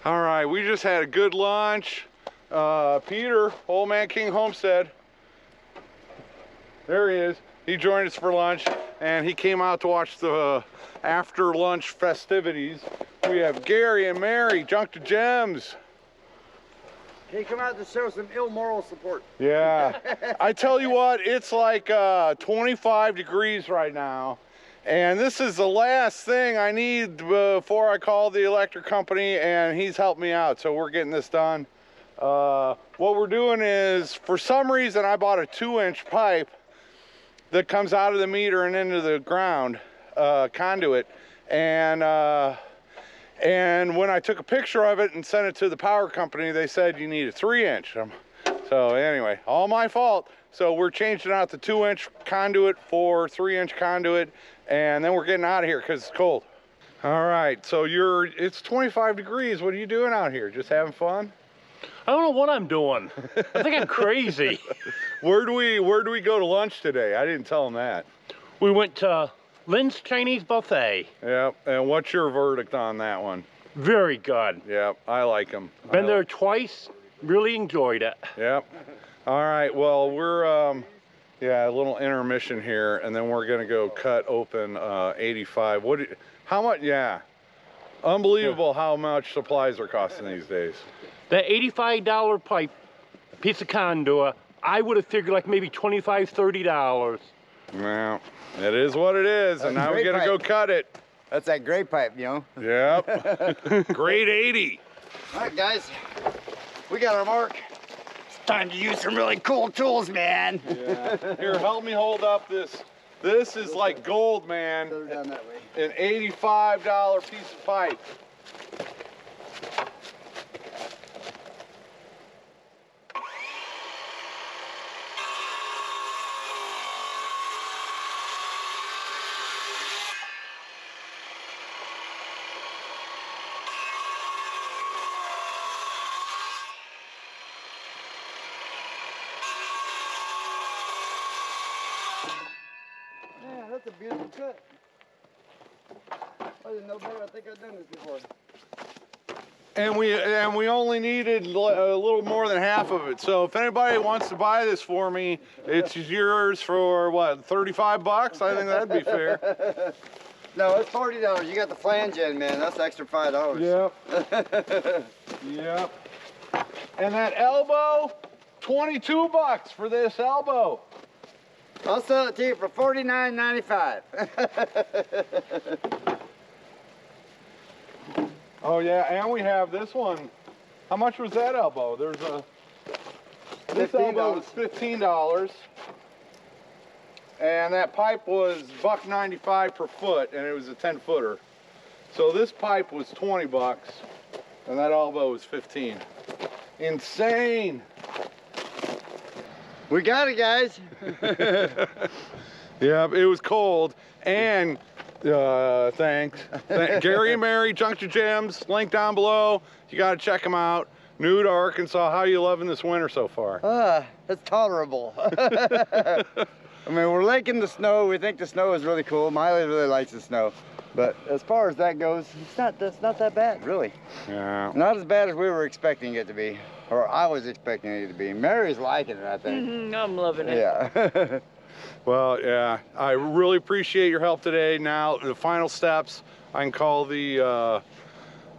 All right, we just had a good lunch. Peter, Old Man King Homestead, there he is. He joined us for lunch, and he came out to watch the after lunch festivities. We have Gary and Mary, Junk to Gems. He come out to show some moral support. Yeah, I tell you what, it's like 25 degrees right now. And this is the last thing I need before I call the electric company, and he's helped me out, so we're getting this done. What we're doing is, for some reason, I bought a 2-inch pipe that comes out of the meter and into the ground, conduit. And when I took a picture of it and sent it to the power company, they said you need a 3-inch. So anyway, all my fault. So we're changing out the 2-inch conduit for 3-inch conduit, and then we're getting out of here because it's cold. All right, so it's 25 degrees. What are you doing out here? Just having fun? I don't know what I'm doing. I think I'm crazy. Where do we go to lunch today? I didn't tell them that. We went to Lynn's Chinese Buffet. Yep, and what's your verdict on that one? Very good. Yep, I like them. Been there twice, really enjoyed it. Yep. All right, well, we're, yeah, a little intermission here, and then we're gonna go cut open 85. How much, yeah. Unbelievable how much supplies are costing these days. That $85 pipe, piece of conduit, I would have figured like maybe $25, $30. Well, it is what it is, and now we gotta go cut it. That's that gray pipe, you know? Yep. Grade 80. All right, guys, we got our mark. It's time to use some really cool tools, man. Yeah. Here, help me hold up this. This is like gold, man. Put her down that way. An $85 piece of pipe. Yeah, that's a beautiful cut. I didn't know better. I think I've done this before. And we only needed a little more than half of it. So if anybody wants to buy this for me, it's yours for what, 35 bucks? I think that'd be fair. No, it's $40. You got the flange in, man. That's extra $5. Yep. Yep. And that elbow, 22 bucks for this elbow. I'll sell it to you for $49.95. Oh yeah, and we have this one. How much was that elbow? This elbow was $15. And that pipe was $1.95 per foot, and it was a 10-footer. So this pipe was 20 bucks, and that elbow was 15. Insane. We got it, guys. Yeah, it was cold, and thanks. Gary and Mary, Junk to Gems, link down below. You got to check them out. New to Arkansas. How you loving this winter so far? It's tolerable. I mean, we're liking the snow. We think the snow is really cool. Miley really likes the snow. But as far as that goes, it's not that bad, really. Yeah. Not as bad as we were expecting it to be, or I was expecting it to be. Mary's liking it, I think. I'm loving it. Yeah. Well, yeah, I really appreciate your help today. Now, the final steps, I can call the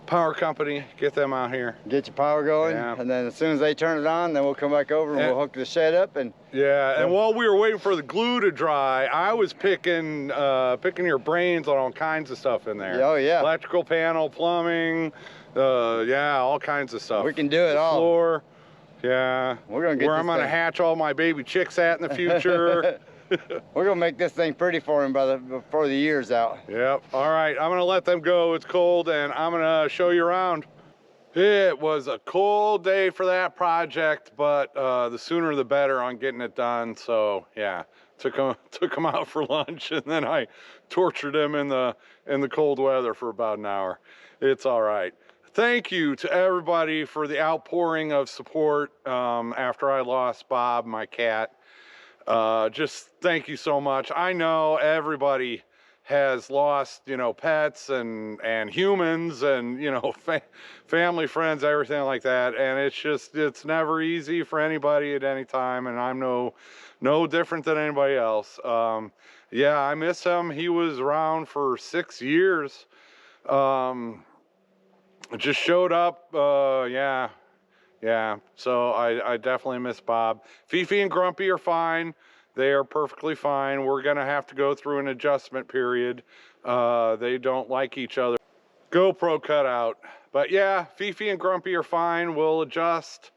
power company, get them out here. Get your power going, Yeah. and then as soon as they turn it on, then we'll come back over and we'll hook the shed up. And yeah, and while we were waiting for the glue to dry, I was picking your brains on all kinds of stuff in there. Oh, yeah. Electrical panel, plumbing, yeah, all kinds of stuff. we can do it all. Floor, yeah. We're gonna get where this I'm gonna thing. hatch all my baby chicks at in the future. We're gonna make this thing pretty for him before the year's out. Yep. All right, I'm gonna let them go. It's cold, and I'm gonna show you around. It was a cold day for that project, but the sooner the better on getting it done. So yeah, took them out for lunch, and then I tortured them in the cold weather for about an hour. It's all right. Thank you to everybody for the outpouring of support after I lost Bob, my cat. Just thank you so much. I know everybody has lost, you know, pets and humans and, you know, family, friends, everything like that. And it's never easy for anybody at any time. And I'm no different than anybody else. Yeah, I miss him. He was around for 6 years. Just showed up. Yeah. So I definitely miss Bob. Fifi and Grumpy are fine. They are perfectly fine. We're gonna have to go through an adjustment period. They don't like each other. GoPro cut out. But yeah, Fifi and Grumpy are fine. We'll adjust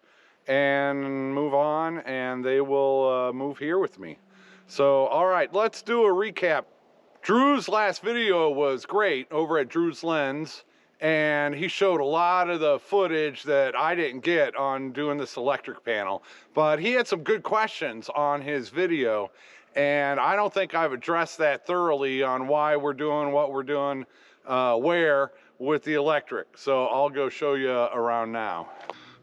and move on, and they will move here with me. So, all right, let's do a recap. Drew's last video was great over at Drew's Lens, and he showed a lot of the footage that I didn't get on doing this electric panel, but he had some good questions on his video, and I don't think I've addressed that thoroughly on why we're doing what we're doing where with the electric. So I'll go show you around now.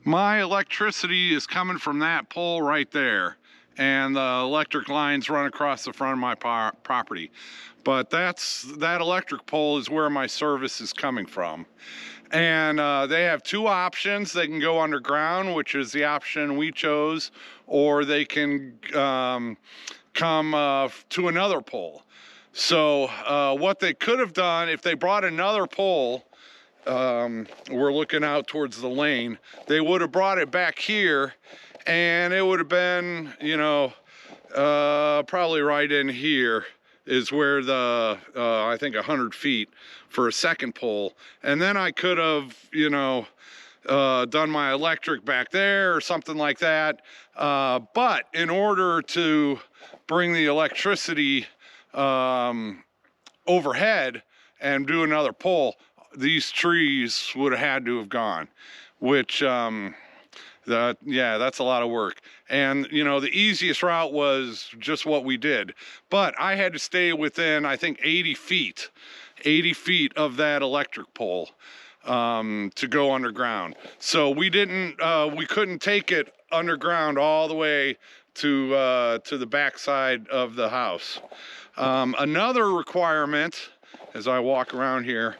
My electricity is coming from that pole right there, and the electric lines run across the front of my property. But that electric pole is where my service is coming from. And they have two options. They can go underground, which is the option we chose, or they can come to another pole. So what they could have done, if they brought another pole, we're looking out towards the lane, they would have brought it back here, and it would have been, you know, probably right in here is where the, I think 100 feet for a second pole. And then I could have, you know, done my electric back there or something like that. But in order to bring the electricity overhead and do another pole, these trees would have had to have gone, which, yeah, that's a lot of work. And, you know, the easiest route was just what we did. But I had to stay within, I think, 80 feet of that electric pole to go underground. So we couldn't take it underground all the way to the backside of the house. Another requirement, as I walk around here,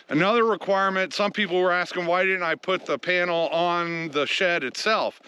another requirement, some people were asking, why didn't I put the panel on the shed itself?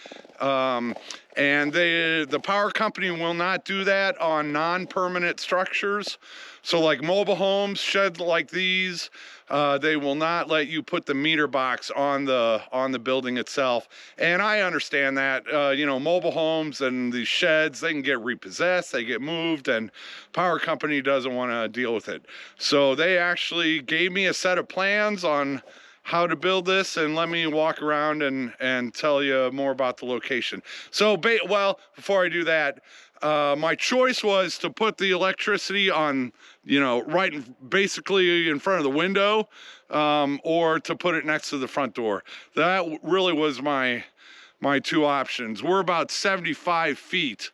And the power company will not do that on non-permanent structures. So like mobile homes, sheds like these, they will not let you put the meter box on the building itself. And I understand that, you know, mobile homes and these sheds, they can get repossessed, they get moved, and power company doesn't want to deal with it. So they actually gave me a set of plans on how to build this, and let me walk around and tell you more about the location. So, well, before I do that, my choice was to put the electricity on, you know, basically in front of the window, or to put it next to the front door. That really was my two options. We're about 75 feet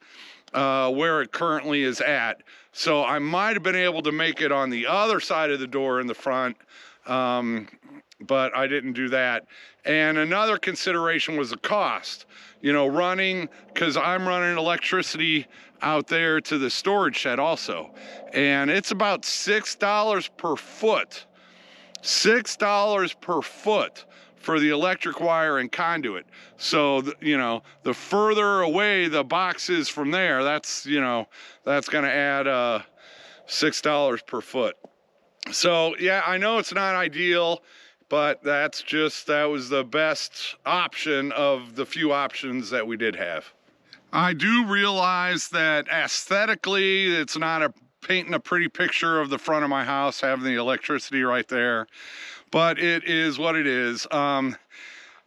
where it currently is at. So I might have been able to make it on the other side of the door in the front, but I didn't do that. And another consideration was the cost. You know, because I'm running electricity out there to the storage shed also. And it's about $6 per foot. $6 per foot for the electric wire and conduit. So, you know, the further away the box is from there, that's, you know, that's gonna add $6 per foot. So, yeah, I know it's not ideal, but that was the best option of the few options that we did have. I do realize that aesthetically, it's not painting a pretty picture of the front of my house, having the electricity right there, but it is what it is. You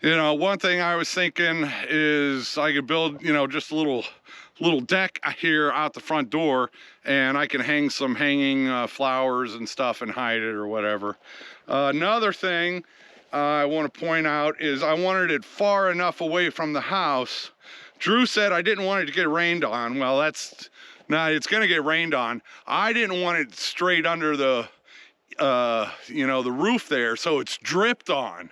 know, one thing I was thinking is I could build, you know, just a little deck here out the front door, and I can hang some hanging flowers and stuff and hide it or whatever. Another thing I want to point out is I wanted it far enough away from the house. Drew said I didn't want it to get rained on. Well, it's going to get rained on. I didn't want it straight under the, you know, the roof there, so it's dripped on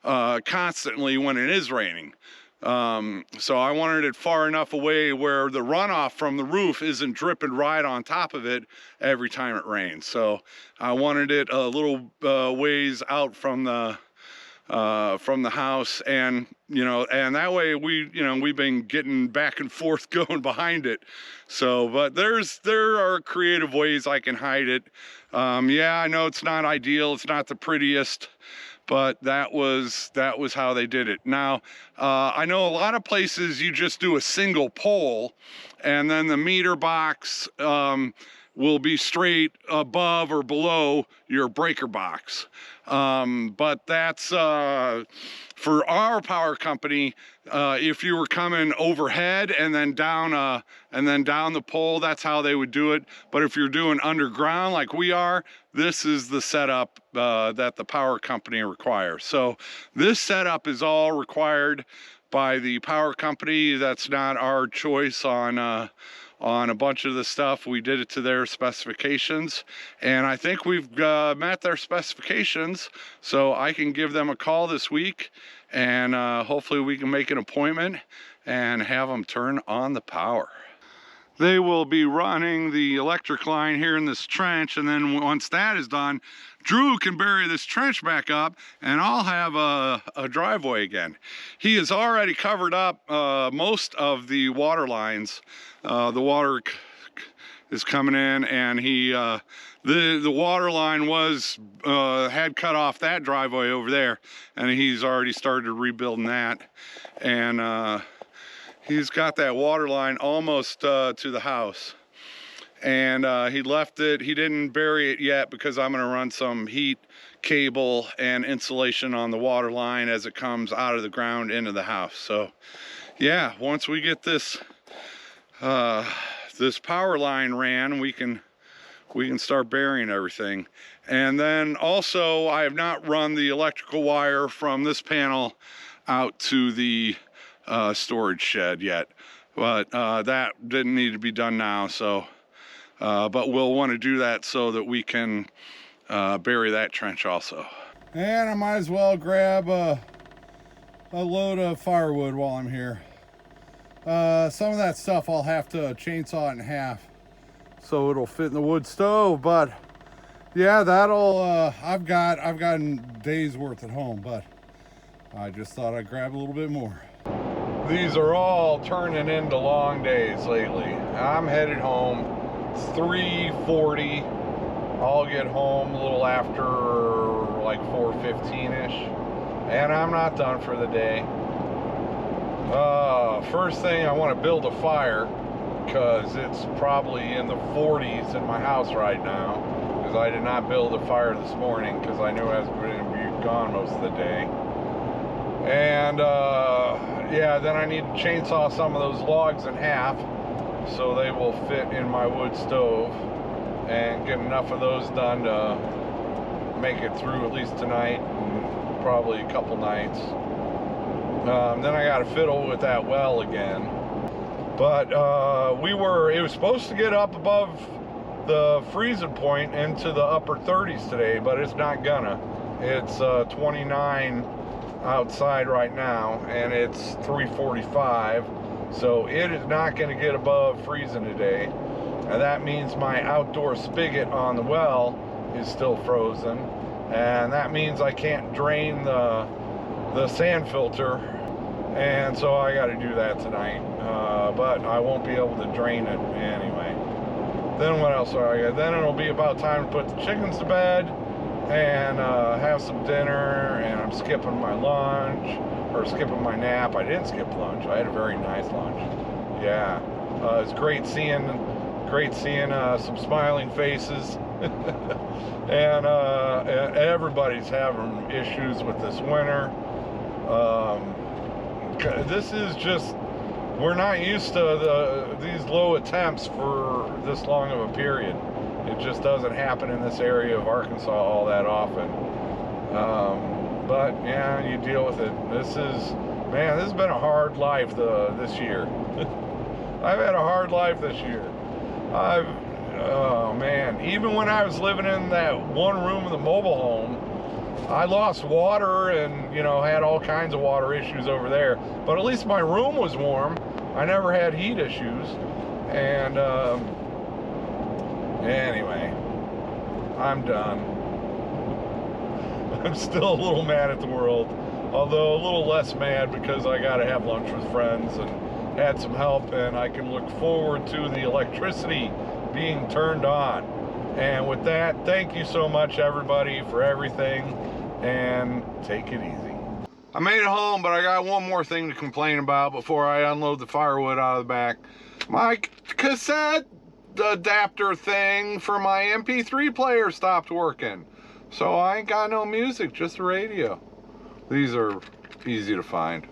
constantly when it is raining. So I wanted it far enough away where the runoff from the roof isn't dripping right on top of it every time it rains. So I wanted it a little ways out from the house, and and that way we've been getting back and forth going behind it. So, but there are creative ways I can hide it. Yeah, I know it's not ideal, it's not the prettiest, but that was how they did it. Now, I know a lot of places you just do a single pole, and then the meter box will be straight above or below your breaker box. But that's for our power company. If you were coming overhead and then down the pole, that's how they would do it. But if you're doing underground like we are, this is the setup that the power company requires. So this setup is all required by the power company. That's not our choice on a bunch of the stuff. We did it to their specifications, and I think we've met their specifications, so I can give them a call this week, and hopefully we can make an appointment and have them turn on the power. They will be running the electric line here in this trench, and then once that is done, Drew can bury this trench back up, and I'll have a driveway again. He has already covered up most of the water lines. The water is coming in, and the water line had cut off that driveway over there, and he's already started rebuilding that, and he's got that water line almost to the house. And he left it, he didn't bury it yet because I'm gonna run some heat cable and insulation on the water line as it comes out of the ground into the house. So yeah, once we get this this power line ran, we can start burying everything. And then also, I have not run the electrical wire from this panel out to the storage shed yet, but that didn't need to be done now. So but we'll want to do that so that we can bury that trench also. And I might as well grab a load of firewood while I'm here. Some of that stuff I'll have to chainsaw it in half so it'll fit in the wood stove, but yeah, that'll I've gotten days worth at home, but I just thought I'd grab a little bit more. These are all turning into long days lately. I'm headed home. It's 3:40. I'll get home a little after like 4:15ish, and I'm not done for the day. First thing, I want to build a fire because it's probably in the 40s in my house right now, because I did not build a fire this morning because I knew I was going to be gone most of the day. And yeah, then I need to chainsaw some of those logs in half so they will fit in my wood stove, and get enough of those done to make it through at least tonight and probably a couple nights. Then I got to fiddle with that well again. But it was supposed to get up above the freezing point into the upper 30s today, but it's not gonna. It's 29 outside right now, and it's 3:45, so it is not going to get above freezing today, and that means my outdoor spigot on the well is still frozen, and that means I can't drain the sand filter, and so I got to do that tonight, but I won't be able to drain it anyway. Then what else do I got? Then it'll be about time to put the chickens to bed and have some dinner, and I'm skipping my lunch, or skipping my nap. I didn't skip lunch. I had a very nice lunch. Yeah, it's great seeing some smiling faces. And everybody's having issues with this winter. This is just, we're not used to these low temps for this long of a period. It just doesn't happen in this area of Arkansas all that often. But yeah, you deal with it. This has been a hard life this year. I've had a hard life this year. Oh man, even when I was living in that one room of the mobile home, I lost water and, you know, had all kinds of water issues over there. But at least my room was warm. I never had heat issues. And anyway, I'm done. I'm still a little mad at the world, although a little less mad because I got to have lunch with friends and had some help, and I can look forward to the electricity being turned on. And with that, thank you so much, everybody, for everything, and take it easy. I made it home, but I got one more thing to complain about before I unload the firewood out of the back. My cassette adapter thing for my MP3 player stopped working. So I ain't got no music, just the radio. These are easy to find.